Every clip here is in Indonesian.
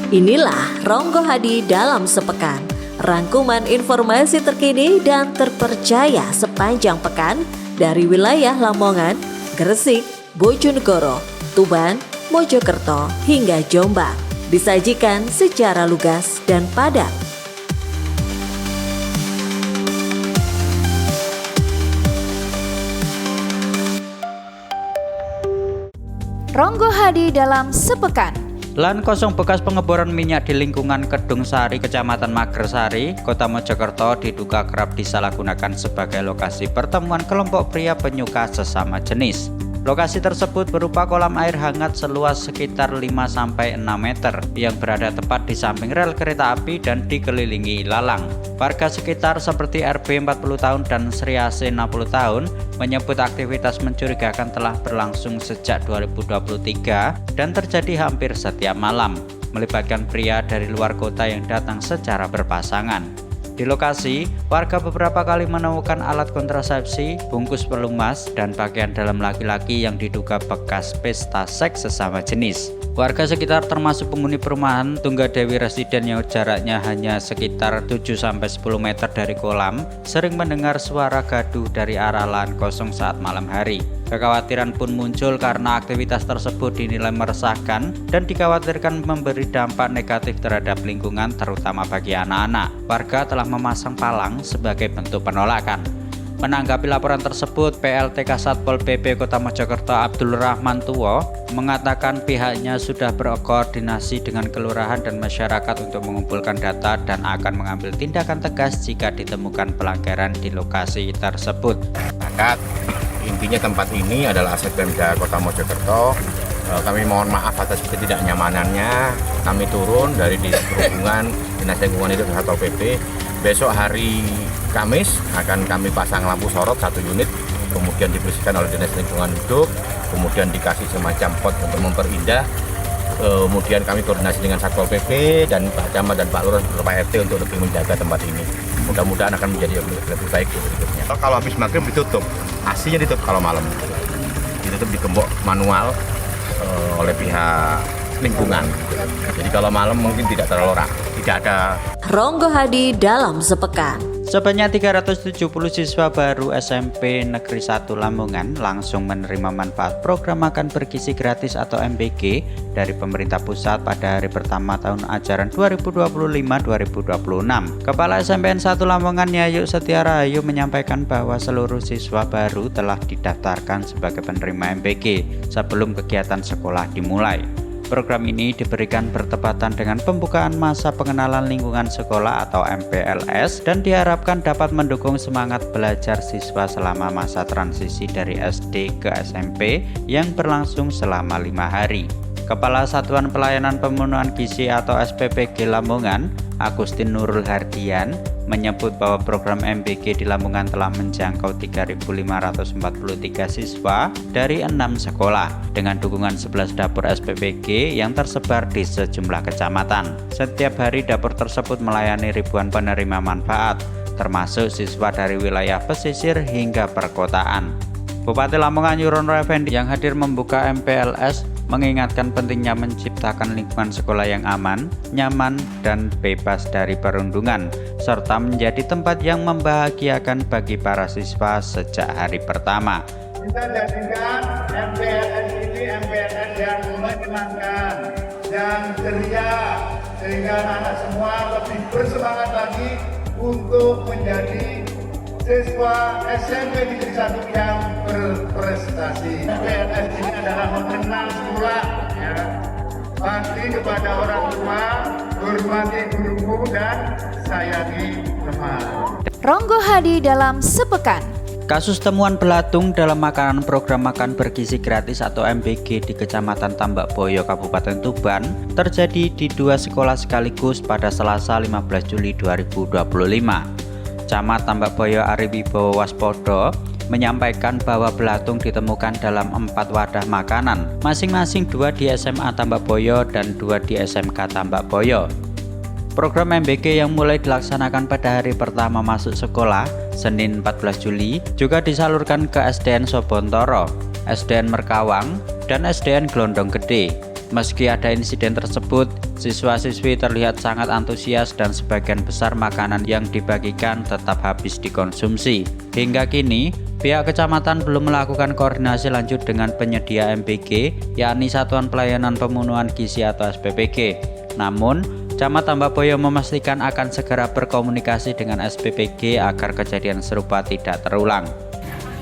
Inilah Ronggo Hadi dalam sepekan. Rangkuman informasi terkini dan terpercaya sepanjang pekan dari wilayah Lamongan, Gresik, Bojonegoro, Tuban, Mojokerto hingga Jombang. Disajikan secara lugas dan padat. Ronggo Hadi dalam sepekan. Lahan kosong bekas pengeboran minyak di lingkungan Kedung Sari, Kecamatan Magersari, Kota Mojokerto diduga kerap disalahgunakan sebagai lokasi pertemuan kelompok pria penyuka sesama jenis. Lokasi tersebut berupa kolam air hangat seluas sekitar 5-6 meter yang berada tepat di samping rel kereta api dan dikelilingi ilalang. Warga sekitar seperti RB 40 tahun dan Sri AC 60 tahun menyebut aktivitas mencurigakan telah berlangsung sejak 2023 dan terjadi hampir setiap malam, melibatkan pria dari luar kota yang datang secara berpasangan. Di lokasi, warga beberapa kali menemukan alat kontrasepsi, bungkus pelumas, dan pakaian dalam laki-laki yang diduga bekas pesta seks sesama jenis. Warga sekitar termasuk penghuni perumahan Tunggadewi Residen yang jaraknya hanya sekitar 7-10 meter dari kolam, sering mendengar suara gaduh dari arah lahan kosong saat malam hari. Kekhawatiran pun muncul karena aktivitas tersebut dinilai meresahkan dan dikhawatirkan memberi dampak negatif terhadap lingkungan terutama bagi anak-anak. Warga telah memasang palang sebagai bentuk penolakan. Menanggapi laporan tersebut, PLTK Satpol PP Kota Mojokerto Abdul Rahman Tuwo mengatakan pihaknya sudah berkoordinasi dengan kelurahan dan masyarakat untuk mengumpulkan data dan akan mengambil tindakan tegas jika ditemukan pelanggaran di lokasi tersebut. Intinya tempat ini adalah aset Pemda Kota Mojokerto. Kami mohon maaf atas ketidaknyamanannya. Kami turun dari Dinas Perhubungan, Dinas Lingkungan Hidup Satpol PP. Besok hari Kamis akan kami pasang lampu sorot 1 unit, kemudian dibersihkan oleh Dinas Lingkungan Hidup, kemudian dikasih semacam pot untuk memperindah. Kemudian kami koordinasi dengan Satpol PP dan Pak Camat dan Pak Lurah serta Pak RT untuk lebih menjaga tempat ini. Mudah-mudahan akan menjadi lebih baik berikutnya. Kalau habis maghrib ditutup, aslinya ditutup kalau malam. Ditutup digembok manual oleh pihak lingkungan. Jadi kalau malam mungkin tidak terlalu tidak ada. Ronggo Hadi dalam sepekan. Sebanyak 370 siswa baru SMP Negeri 1 Lamongan langsung menerima manfaat program makan bergizi gratis atau MBG dari pemerintah pusat pada hari pertama tahun ajaran 2025-2026. Kepala SMPN 1 Lamongan Yayu Setiarahayu menyampaikan bahwa seluruh siswa baru telah didaftarkan sebagai penerima MBG sebelum kegiatan sekolah dimulai. Program ini diberikan bertepatan dengan pembukaan masa pengenalan lingkungan sekolah atau MPLS dan diharapkan dapat mendukung semangat belajar siswa selama masa transisi dari SD ke SMP yang berlangsung selama 5 hari. Kepala Satuan Pelayanan Pemenuhan Gizi atau SPPG Lamongan, Agustin Nurul Hardian, menyebut bahwa program MBG di Lamongan telah menjangkau 3.543 siswa dari 6 sekolah dengan dukungan 11 dapur SPPG yang tersebar di sejumlah kecamatan. Setiap hari dapur tersebut melayani ribuan penerima manfaat, termasuk siswa dari wilayah pesisir hingga perkotaan. Bupati Lamongan Yurono Effendi yang hadir membuka MPLS mengingatkan pentingnya menciptakan lingkungan sekolah yang aman, nyaman, dan bebas dari perundungan, serta menjadi tempat yang membahagiakan bagi para siswa sejak hari pertama. Kita jadikan MPLS ini MPLS yang menyenangkan, yang ceria, sehingga anak semua lebih bersemangat lagi untuk menjadi siswa SMP Negeri 1 yang berprestasi. MPLS ini adalah mengenal sekolah, ya. Bakti kepada orang tua, hormati gurumu dan sayangi teman. Ronggo Hadi dalam sepekan. Kasus temuan belatung dalam makanan program makan bergizi gratis atau MBG di Kecamatan Tambak Boyo, Kabupaten Tuban terjadi di 2 sekolah sekaligus pada Selasa 15 Juli 2025. Camat Tambak Boyo Ari Wibowo Waspodo menyampaikan bahwa belatung ditemukan dalam 4 wadah makanan, masing-masing 2 di SMA Tambak Boyo dan 2 di SMK Tambak Boyo. Program MBG yang mulai dilaksanakan pada hari pertama masuk sekolah, Senin 14 Juli, juga disalurkan ke SDN Sobontoro, SDN Merkawang, dan SDN Glondong Gede. Meski ada insiden tersebut, siswa-siswi terlihat sangat antusias dan sebagian besar makanan yang dibagikan tetap habis dikonsumsi. Hingga kini, pihak kecamatan belum melakukan koordinasi lanjut dengan penyedia MPG, yakni Satuan Pelayanan Pemenuhan Gizi atau SPPG. Namun, Camat Tambapoyo memastikan akan segera berkomunikasi dengan SPPG agar kejadian serupa tidak terulang.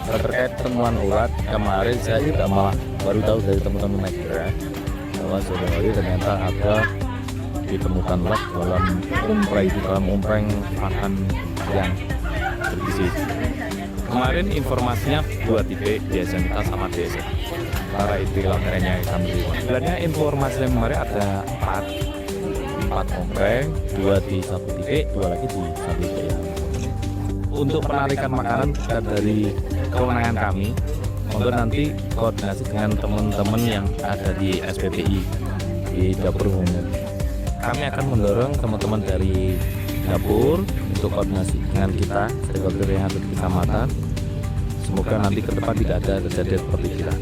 Terkait temuan ulat, kemarin saya juga malah baru tahu dari teman-teman media bahwa sore hari ternyata ada ditemukan ulat dalam ompreng makan yang bergizi. Kemarin informasinya 2 titik di SMK sama di SMP. Para itu laporannya kami. Sebenarnya informasi yang kemarin ada 4 ompreng, 2 di satu titik, 2 lagi di satu titik. Untuk penarikan makanan bukan dari kewenangan kami, untuk nanti koordinasi dengan teman-teman yang ada di SPPI di dapur umum. Kami akan mendorong teman-teman dari dapur untuk koordinasi dengan kita stakeholder yang ada di kecamatan. Semoga nanti ke depan tidak ada kejadian seperti kita.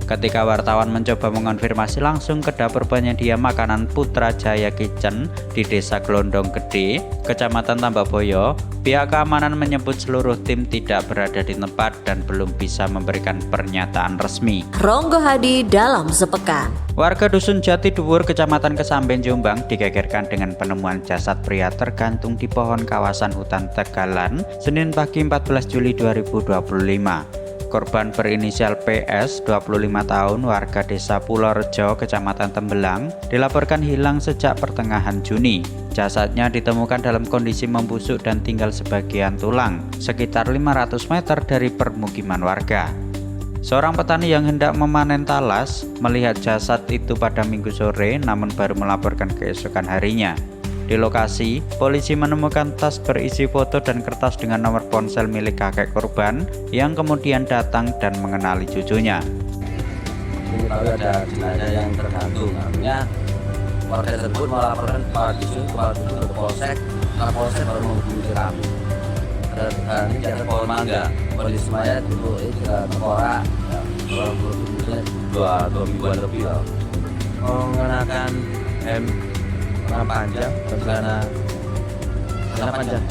Ketika wartawan mencoba mengonfirmasi langsung ke dapur penyedia makanan Putra Jaya Kitchen di Desa Glondong Gede, Kecamatan Tambapoyo, pihak keamanan menyebut seluruh tim tidak berada di tempat dan belum bisa memberikan pernyataan resmi. Ronggo Hadi dalam sepekan. Warga Dusun Jati Dhuwur, Kecamatan Kesamben, Jombang digegerkan dengan penemuan jasad pria tergantung di pohon kawasan hutan Tegalan, Senin pagi 14 Juli 2025. Korban berinisial PS, 25 tahun, warga desa Pulorejo, Kecamatan Tembelang, dilaporkan hilang sejak pertengahan Juni. Jasadnya ditemukan dalam kondisi membusuk dan tinggal sebagian tulang, sekitar 500 meter dari permukiman warga. Seorang petani yang hendak memanen talas melihat jasad itu pada Minggu sore, namun baru melaporkan keesokan harinya. Di lokasi, polisi menemukan tas berisi foto dan kertas dengan nomor ponsel milik kakek korban yang kemudian datang dan mengenali cucunya. Kalau ada jenazah yang tergantung, artinya warga tersebut melaporkan kepala dusun ke polsek, polsek baru menghubungi kami. Ini jatuh pohon mangga, kondisi mayat untuk tengkorak, dua mingguan lebih lah. Mengenakan panjang, celana panjang.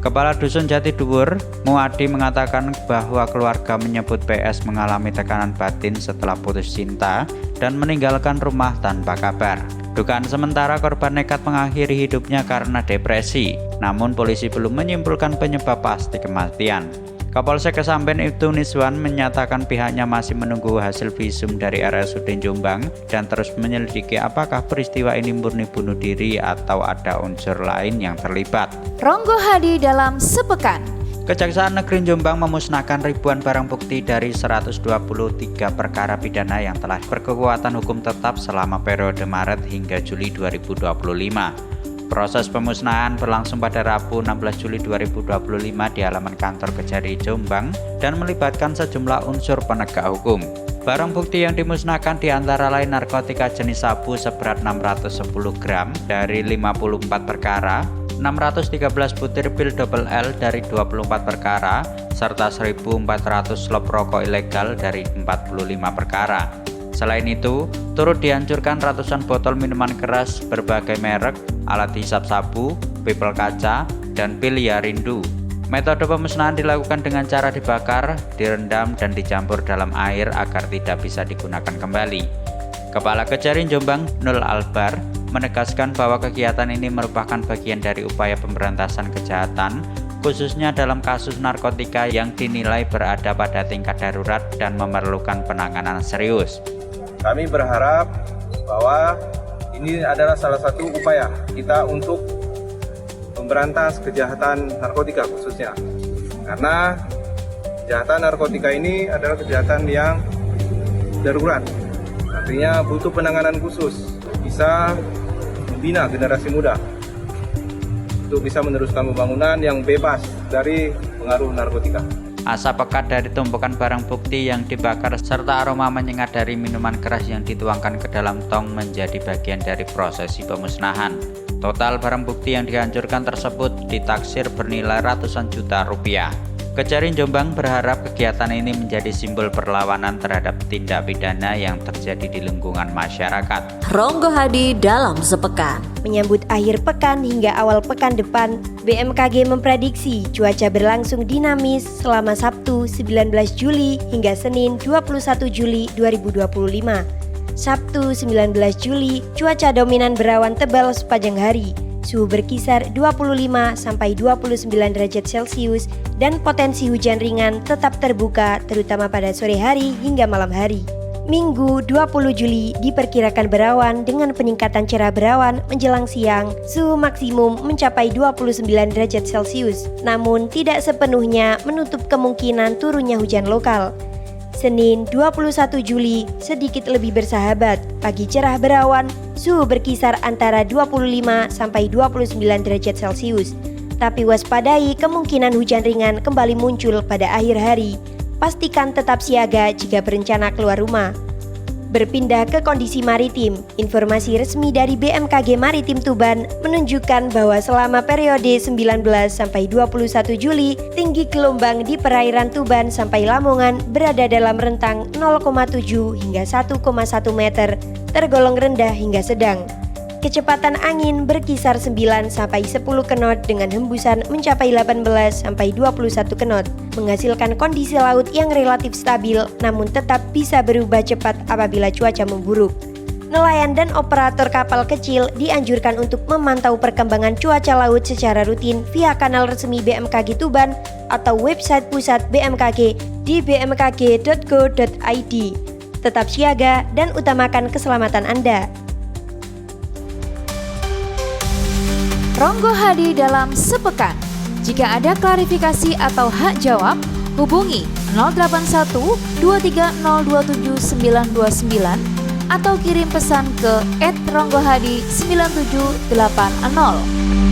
Kepala Dusun Jati Dhuwur, Muadi, mengatakan bahwa keluarga menyebut PS mengalami tekanan batin setelah putus cinta dan meninggalkan rumah tanpa kabar. Dugaan sementara korban nekat mengakhiri hidupnya karena depresi, namun polisi belum menyimpulkan penyebab pasti kematian. Kapolsek Kesamben Ibtu Niswan menyatakan pihaknya masih menunggu hasil visum dari RSUD Jombang dan terus menyelidiki apakah peristiwa ini murni bunuh diri atau ada unsur lain yang terlibat. Ronggo Hadi dalam sepekan. Kejaksaan Negeri Jombang memusnahkan ribuan barang bukti dari 123 perkara pidana yang telah berkekuatan hukum tetap selama periode Maret hingga Juli 2025. Proses pemusnahan berlangsung pada Rabu 16 Juli 2025 di halaman kantor Kejari Jombang dan melibatkan sejumlah unsur penegak hukum. Barang bukti yang dimusnahkan diantara lain narkotika jenis sabu seberat 610 gram dari 54 perkara, 613 butir pil double L dari 24 perkara, serta 1.400 slop rokok ilegal dari 45 perkara. Selain itu, turut dihancurkan ratusan botol minuman keras berbagai merek, alat hisap sabu, pipel kaca, dan pil Yarindu. Metode pemusnahan dilakukan dengan cara dibakar, direndam, dan dicampur dalam air agar tidak bisa digunakan kembali. Kepala Kejari Jombang, Nul Albar, menegaskan bahwa kegiatan ini merupakan bagian dari upaya pemberantasan kejahatan, khususnya dalam kasus narkotika yang dinilai berada pada tingkat darurat dan memerlukan penanganan serius. Kami berharap bahwa ini adalah salah satu upaya kita untuk memberantas kejahatan narkotika khususnya. Karena kejahatan narkotika ini adalah kejahatan yang darurat. Artinya butuh penanganan khusus, bisa membina generasi muda untuk bisa meneruskan pembangunan yang bebas dari pengaruh narkotika. Asap pekat dari tumpukan barang bukti yang dibakar serta aroma menyengat dari minuman keras yang dituangkan ke dalam tong menjadi bagian dari prosesi pemusnahan. Total barang bukti yang dihancurkan tersebut ditaksir bernilai ratusan juta rupiah. Kejari Jombang berharap kegiatan ini menjadi simbol perlawanan terhadap tindak pidana yang terjadi di lingkungan masyarakat. Ronggo Hadi dalam sepekan. Menyambut akhir pekan hingga awal pekan depan, BMKG memprediksi cuaca berlangsung dinamis selama Sabtu 19 Juli hingga Senin 21 Juli 2025. Sabtu 19 Juli, cuaca dominan berawan tebal sepanjang hari. Suhu berkisar 25 sampai 29 derajat Celcius dan potensi hujan ringan tetap terbuka terutama pada sore hari hingga malam hari. Minggu 20 Juli diperkirakan berawan dengan peningkatan cerah berawan menjelang siang, suhu maksimum mencapai 29 derajat Celcius, namun tidak sepenuhnya menutup kemungkinan turunnya hujan lokal. Senin 21 Juli sedikit lebih bersahabat, pagi cerah berawan, suhu berkisar antara 25 sampai 29 derajat Celcius. Tapi waspadai kemungkinan hujan ringan kembali muncul pada akhir hari. Pastikan tetap siaga jika berencana keluar rumah. Berpindah ke kondisi maritim, informasi resmi dari BMKG Maritim Tuban menunjukkan bahwa selama periode 19 sampai 21 Juli, tinggi gelombang di perairan Tuban sampai Lamongan berada dalam rentang 0,7 hingga 1,1 meter, tergolong rendah hingga sedang. Kecepatan angin berkisar 9 sampai 10 knot dengan hembusan mencapai 18 sampai 21 knot, menghasilkan kondisi laut yang relatif stabil namun tetap bisa berubah cepat apabila cuaca memburuk. Nelayan dan operator kapal kecil dianjurkan untuk memantau perkembangan cuaca laut secara rutin via kanal resmi BMKG Tuban atau website pusat BMKG di bmkg.go.id. Tetap siaga dan utamakan keselamatan Anda. Ronggo Hadi dalam sepekan. Jika ada klarifikasi atau hak jawab, hubungi 081 23027 929 atau kirim pesan ke @ronggohadi9780.